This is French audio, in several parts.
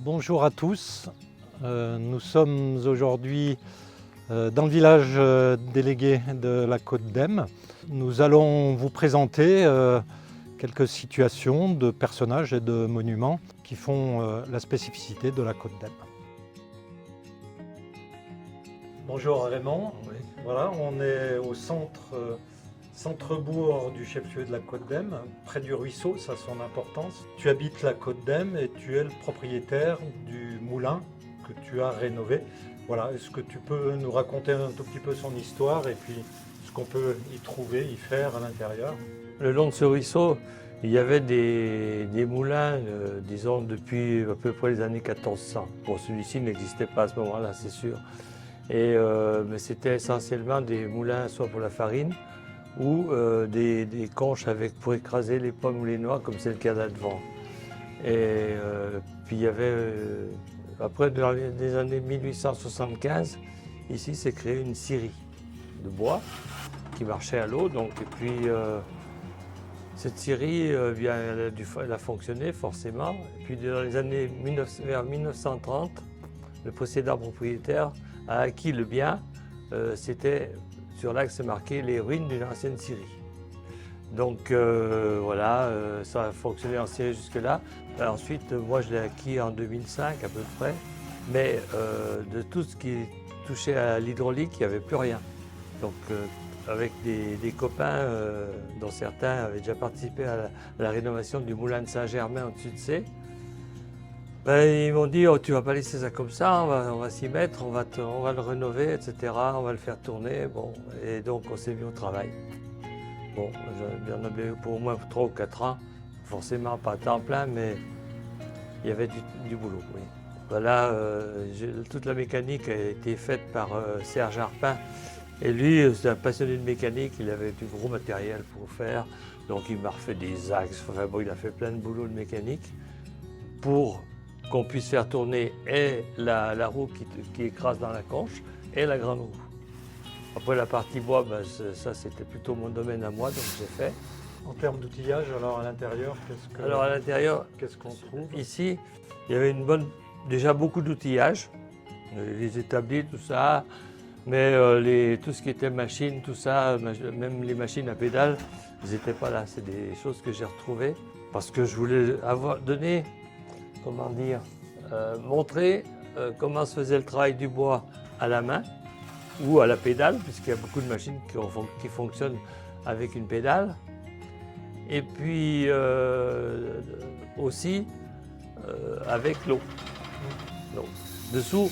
Bonjour à tous, nous sommes aujourd'hui dans le village délégué de la Côte d'Em. Nous allons vous présenter quelques situations de personnages et de monuments qui font la spécificité de la Côte d'Em. Bonjour Raymond, Oui. voilà, on est au centre-bourg du chef-lieu de la Côte d'Em, près du ruisseau, ça a son importance. Tu habites la Côte d'Em et tu es le propriétaire du moulin que tu as rénové. Voilà, est-ce que tu peux nous raconter un tout petit peu son histoire et puis ce qu'on peut y trouver, y faire à l'intérieur? Le long de ce ruisseau, il y avait des moulins, disons, depuis à peu près les années 1400. Bon, celui-ci n'existait pas à ce moment-là, c'est sûr. Mais c'était essentiellement des moulins soit pour la farine ou des conches pour écraser les pommes ou les noix, comme c'est le cas là devant. Puis il y avait, après, dans les années 1875, ici s'est créée une scierie de bois qui marchait à l'eau. Cette scierie, elle a fonctionné forcément. Et puis dans les années vers 1930, le précédent propriétaire a acquis le bien. C'était sur l'axe marqué les ruines d'une ancienne scierie. Donc voilà, ça a fonctionné en scierie jusque-là. Ensuite, moi je l'ai acquis en 2005 à peu près. Mais de tout ce qui touchait à l'hydraulique, il n'y avait plus rien. Donc avec des copains, dont certains avaient déjà participé à la rénovation du moulin de Saint-Germain au-dessus de C, ils m'ont dit, oh, tu vas pas laisser ça comme ça, on va s'y mettre, on va le rénover, etc. On va le faire tourner. Bon, et donc on s'est mis au travail. Bon, j'en avais pour au moins 3 ou 4 ans, forcément pas à temps plein, mais il y avait du boulot, oui. Voilà, toute la mécanique a été faite par Serge Arpin. Et lui, c'est un passionné de mécanique, il avait du gros matériel pour faire. Donc il m'a refait des axes, enfin bon, il a fait plein de boulot de mécanique pour qu'on puisse faire tourner et la roue qui écrase dans la conche et la grande roue. Après la partie bois, ça c'était plutôt mon domaine à moi, donc j'ai fait. En termes d'outillage, alors à l'intérieur, Alors à l'intérieur, qu'est-ce qu'on trouve? ici, il y avait déjà beaucoup d'outillage, les établis, tout ça, mais tout ce qui était machine, tout ça, même les machines à pédales, ils n'étaient pas là. C'est des choses que j'ai retrouvées parce que je voulais comment dire, montrer comment se faisait le travail du bois à la main ou à la pédale, puisqu'il y a beaucoup de machines qui fonctionnent avec une pédale. Et puis aussi avec l'eau. En dessous,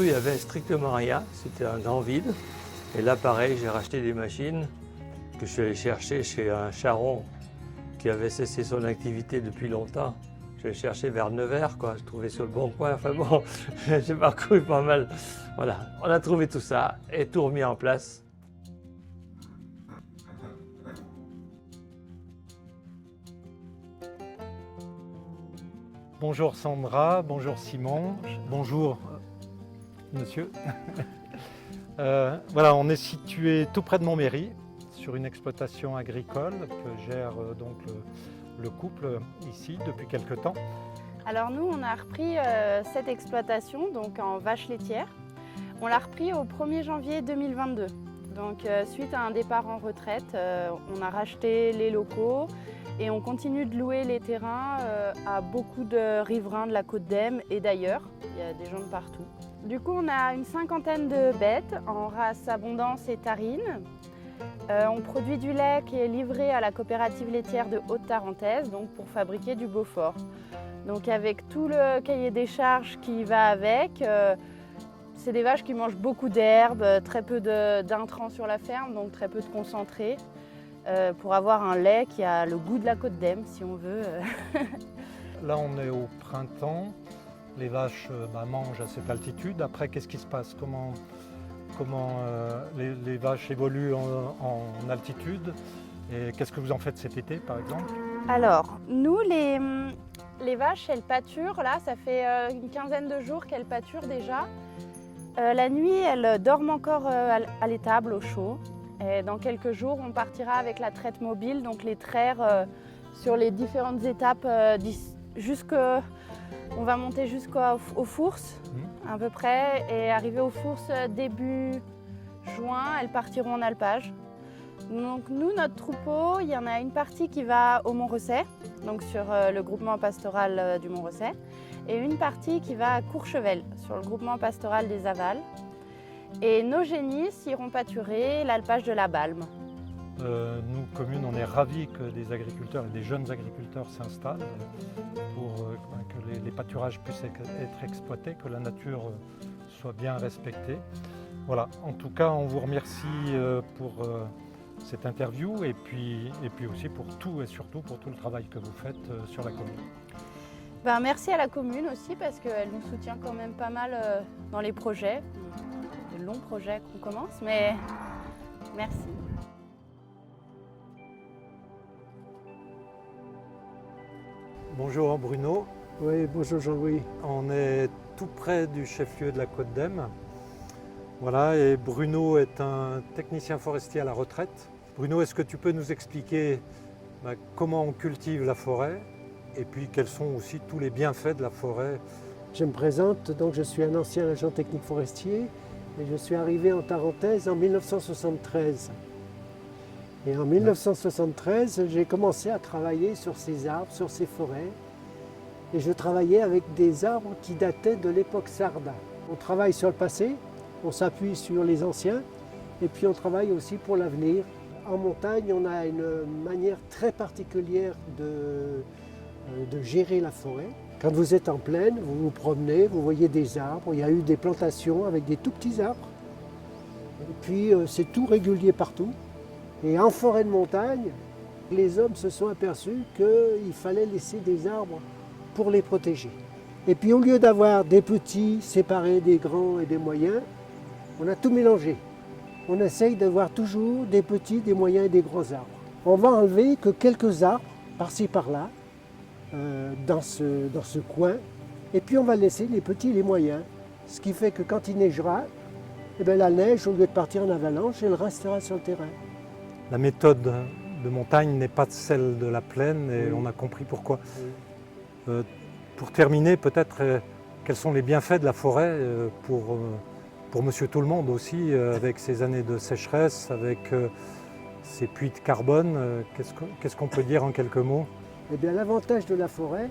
il n'y avait strictement rien, c'était un grand vide. Et là, pareil, j'ai racheté des machines que je suis allé chercher chez un charron qui avait cessé son activité depuis longtemps. Je l'ai cherché vers Nevers, quoi. Je trouvais sur le bon coin. Enfin bon, j'ai parcouru pas mal. Voilà, on a trouvé tout ça et tout remis en place. Bonjour Sandra, bonjour Simon, bonjour monsieur. Voilà, on est situé tout près de Montméry, sur une exploitation agricole que gère donc le couple ici depuis quelque temps. Alors nous, on a repris cette exploitation donc en vache laitière. On l'a repris au 1er janvier 2022. Donc suite à un départ en retraite, on a racheté les locaux et on continue de louer les terrains à beaucoup de riverains de la Côte d'Em et d'ailleurs. Il y a des gens de partout. Du coup, on a une 50aine de bêtes en race Abondance et Tarine. On produit du lait qui est livré à la coopérative laitière de Haute-Tarentaise, donc pour fabriquer du Beaufort. Donc avec tout le cahier des charges qui va avec, c'est des vaches qui mangent beaucoup d'herbes, très peu d'intrants sur la ferme, donc très peu de concentré, pour avoir un lait qui a le goût de la Côte d'Em, si on veut. Là, on est au printemps, les vaches mangent à cette altitude. Après, qu'est-ce qui se passe? Comment les vaches évoluent en altitude? Et qu'est-ce que vous en faites cet été, par exemple? Alors, nous, les vaches, elles pâturent. Là, ça fait une quinzaine de jours qu'elles pâturent déjà. La nuit, elles dorment encore à l'étable, au chaud. Et dans quelques jours, on partira avec la traite mobile, donc les traire sur les différentes étapes jusqu'au On va monter jusqu'aux Fourses à peu près et arriver aux Fourses début juin, elles partiront en alpage. Donc nous, notre troupeau, il y en a une partie qui va au Mont-Rosset, donc sur le groupement pastoral du Mont-Rosset, et une partie qui va à Courchevel, sur le groupement pastoral des Avals. Et nos génisses iront pâturer l'alpage de la Balme. Nous, commune, on est ravis que des agriculteurs et des jeunes agriculteurs s'installent pour que les pâturages puissent être exploités, que la nature soit bien respectée. Voilà, en tout cas, on vous remercie pour cette interview et puis aussi pour tout et surtout pour tout le travail que vous faites sur la commune. Ben, merci à la commune aussi parce qu'elle nous soutient quand même pas mal dans les projets, les longs projets qu'on commence, mais merci. Bonjour Bruno. Oui, bonjour Jean-Louis. On est tout près du chef-lieu de la Côte d'Em. Voilà, et Bruno est un technicien forestier à la retraite. Bruno, est-ce que tu peux nous expliquer comment on cultive la forêt et puis quels sont aussi tous les bienfaits de la forêt? Je me présente, donc je suis un ancien agent technique forestier et je suis arrivé en Tarentaise en 1973. Et en 1973, j'ai commencé à travailler sur ces arbres, sur ces forêts. Et je travaillais avec des arbres qui dataient de l'époque sarde. On travaille sur le passé, on s'appuie sur les anciens, et puis on travaille aussi pour l'avenir. En montagne, on a une manière très particulière de gérer la forêt. Quand vous êtes en plaine, vous vous promenez, vous voyez des arbres, il y a eu des plantations avec des tout petits arbres. Et puis c'est tout régulier partout. Et en forêt de montagne, les hommes se sont aperçus qu'il fallait laisser des arbres pour les protéger. Et puis au lieu d'avoir des petits séparés des grands et des moyens, on a tout mélangé. On essaye d'avoir toujours des petits, des moyens et des gros arbres. On va enlever que quelques arbres, par-ci par-là, dans ce coin, et puis on va laisser les petits et les moyens. Ce qui fait que quand il neigera, eh bien, la neige, au lieu de partir en avalanche, elle restera sur le terrain. La méthode de montagne n'est pas celle de la plaine et on a compris pourquoi. Pour terminer, peut-être, quels sont les bienfaits de la forêt pour Monsieur Tout-le-Monde aussi, avec ces années de sécheresse, avec ces puits de carbone, qu'est-ce qu'on peut dire en quelques mots? Eh bien, l'avantage de la forêt,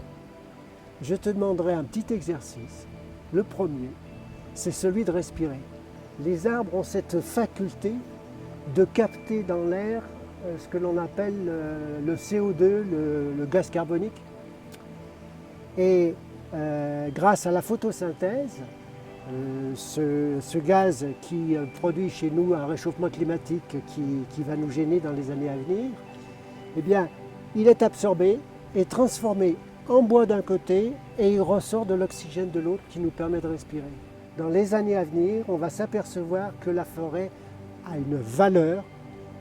je te demanderai un petit exercice. Le premier, c'est celui de respirer. Les arbres ont cette faculté de capter dans l'air ce que l'on appelle le CO2, le gaz carbonique. Et grâce à la photosynthèse, ce gaz qui produit chez nous un réchauffement climatique qui va nous gêner dans les années à venir, eh bien, il est absorbé et transformé en bois d'un côté et il ressort de l'oxygène de l'autre qui nous permet de respirer. Dans les années à venir, on va s'apercevoir que la forêt a une valeur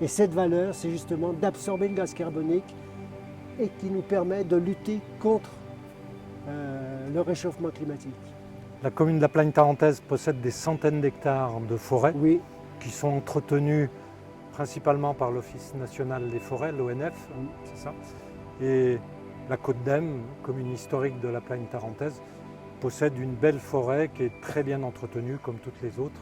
et cette valeur, c'est justement d'absorber le gaz carbonique et qui nous permet de lutter contre le réchauffement climatique. La commune de la Plagne tarentaise possède des centaines d'hectares de forêts qui sont entretenus principalement par l'Office national des forêts, l'ONF, c'est ça. Et la Côte d'Em, commune historique de la Plagne tarentaise, possède une belle forêt qui est très bien entretenue comme toutes les autres.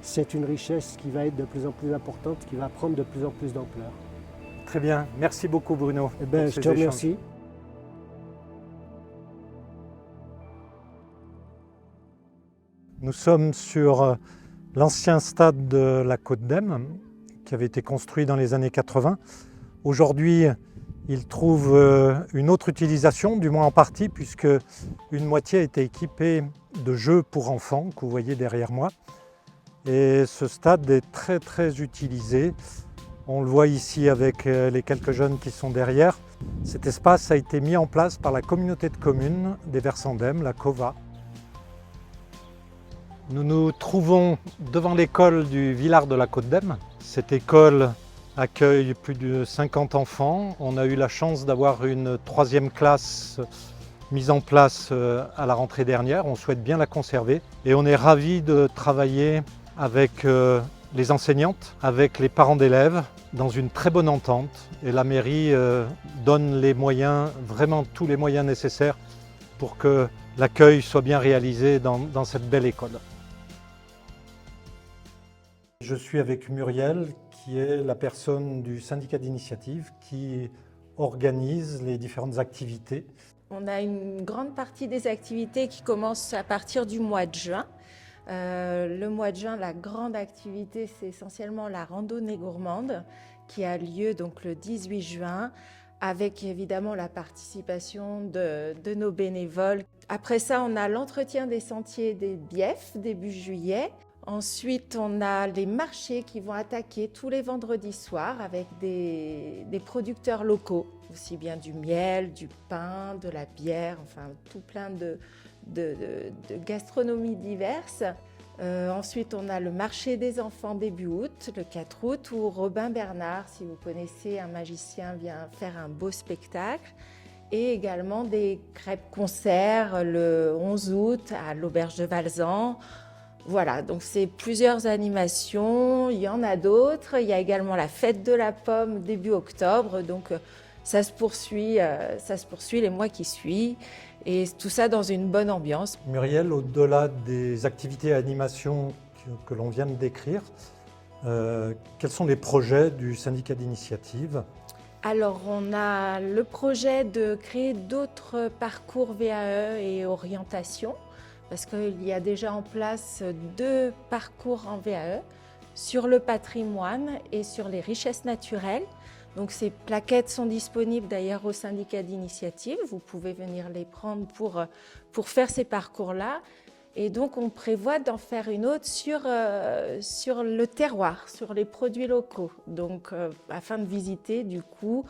C'est une richesse qui va être de plus en plus importante, qui va prendre de plus en plus d'ampleur. Très bien, merci beaucoup Bruno. Eh bien, je te remercie. Nous sommes sur l'ancien stade de la Côte d'Em, qui avait été construit dans les années 80. Aujourd'hui, il trouve une autre utilisation, du moins en partie, puisque une moitié a été équipée de jeux pour enfants, que vous voyez derrière moi. Et ce stade est très très utilisé. On le voit ici avec les quelques jeunes qui sont derrière. Cet espace a été mis en place par la communauté de communes des Versants d'Em, la COVA. Nous nous trouvons devant l'école du Villard de la Côte d'Em. Cette école accueille plus de 50 enfants. On a eu la chance d'avoir une 3e classe mise en place à la rentrée dernière. On souhaite bien la conserver et on est ravis de travailler avec les enseignantes, avec les parents d'élèves, dans une très bonne entente. Et la mairie donne les moyens, vraiment tous les moyens nécessaires pour que l'accueil soit bien réalisé dans cette belle école. Je suis avec Muriel, qui est la personne du syndicat d'initiative qui organise les différentes activités. On a une grande partie des activités qui commencent à partir du mois de juin. Le mois de juin, la grande activité, c'est essentiellement la randonnée gourmande qui a lieu donc le 18 juin avec évidemment la participation de nos bénévoles. Après ça, on a l'entretien des sentiers des Biefs début juillet. Ensuite, on a les marchés qui vont attaquer tous les vendredis soirs avec des producteurs locaux, aussi bien du miel, du pain, de la bière, enfin tout plein de gastronomies diverses. Ensuite, on a le marché des enfants début août, le 4 août, où Robin Bernard, si vous connaissez, un magicien, vient faire un beau spectacle. Et également des crêpes-concerts le 11 août à l'Auberge de Valzan. Voilà, donc c'est plusieurs animations, il y en a d'autres. Il y a également la fête de la pomme début octobre, donc ça se poursuit les mois qui suivent. Et tout ça dans une bonne ambiance. Muriel, au-delà des activités et animations que l'on vient de décrire, quels sont les projets du syndicat d'initiative ? Alors, on a le projet de créer d'autres parcours VAE et orientation, parce qu'il y a déjà en place 2 parcours en VAE sur le patrimoine et sur les richesses naturelles. Donc ces plaquettes sont disponibles d'ailleurs au syndicat d'initiative. Vous pouvez venir les prendre pour faire ces parcours-là. Et donc on prévoit d'en faire une autre sur le terroir, sur les produits locaux. Donc afin de visiter du coup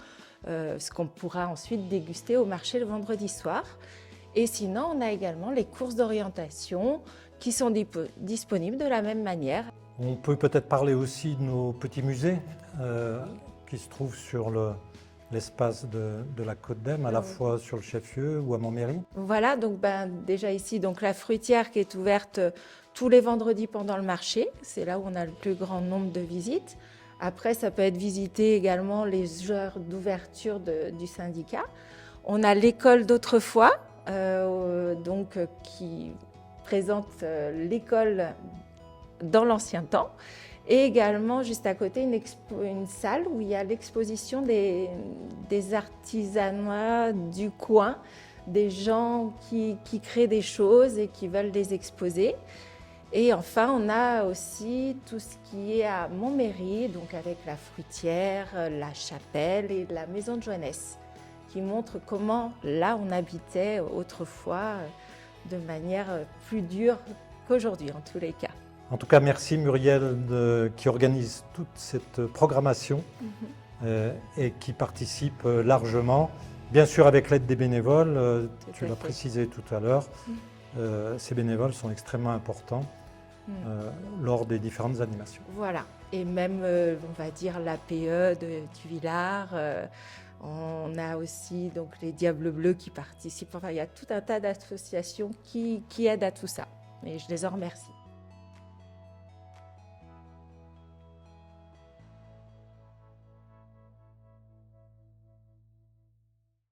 ce qu'on pourra ensuite déguster au marché le vendredi soir. Et sinon, on a également les courses d'orientation qui sont disponibles de la même manière. On peut peut-être parler aussi de nos petits musées qui se trouvent sur l'espace de la Côte d'Em, à la fois sur le chef-lieu ou à Montméry. Voilà, donc déjà ici, donc la fruitière qui est ouverte tous les vendredis pendant le marché. C'est là où on a le plus grand nombre de visites. Après, ça peut être visité également les heures d'ouverture du syndicat. On a l'école d'autrefois, qui présente l'école dans l'ancien temps, et également juste à côté une salle où il y a l'exposition des artisanats du coin, des gens qui créent des choses et qui veulent les exposer. Et enfin, on a aussi tout ce qui est à Montméry, donc avec la fruitière, la chapelle et la maison de jeunesse, qui montre comment là on habitait autrefois de manière plus dure qu'aujourd'hui en tous les cas. En tout cas, merci Muriel qui organise toute cette programmation et qui participe largement, bien sûr avec l'aide des bénévoles, tu l'as précisé tout à l'heure. Ces bénévoles sont extrêmement importants lors des différentes animations. Voilà, et même on va dire l'APE du Villard. On a aussi donc les Diables Bleus qui participent. Enfin, il y a tout un tas d'associations qui aident à tout ça. Et je les en remercie.